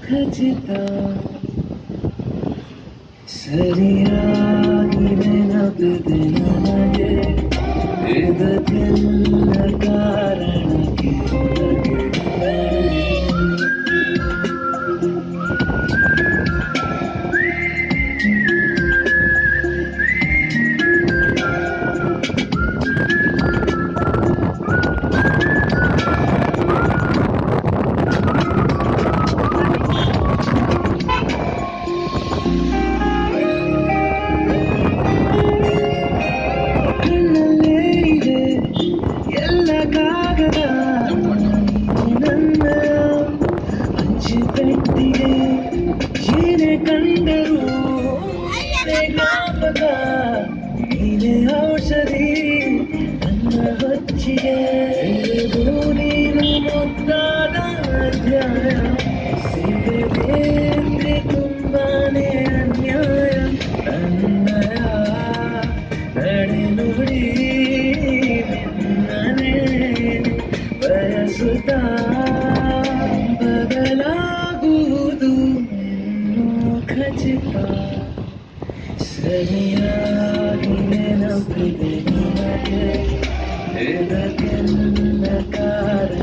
ಖಚಿತ ಸರಿಯಾಗಿ ನೆನಪಿದೆ ನನಗೆ ಇದಕ್ಕೆಲ್ಲ ಕಾರಣ ಏನೇ ಕಂಡರೂ ಜ್ಞಾಪಕ ನೀನೇ ಔಷಧಿ ನನ್ನ ಬಚ್ಚಿಗೆ ನೀನು ಮುದ್ದಾದ ಅಧ್ಯಾಯ ಸಿಗಬೇಕೆ ತುಂಬಾನೇ ಅನ್ಯಾಯ ನನ್ನಯ ನಡೆ ನುಡಿ ನನ್ನೇ ಬಯಸುತ್ತಾ ಬದಲಾಗುವುದು ಖಚಿತ ಸರಿಯಾಗಿ ನೆನಪಿದೆ ನಿಮಗೆ ಇದಕ್ಕೆಲ್ಲ ಕಾರಣ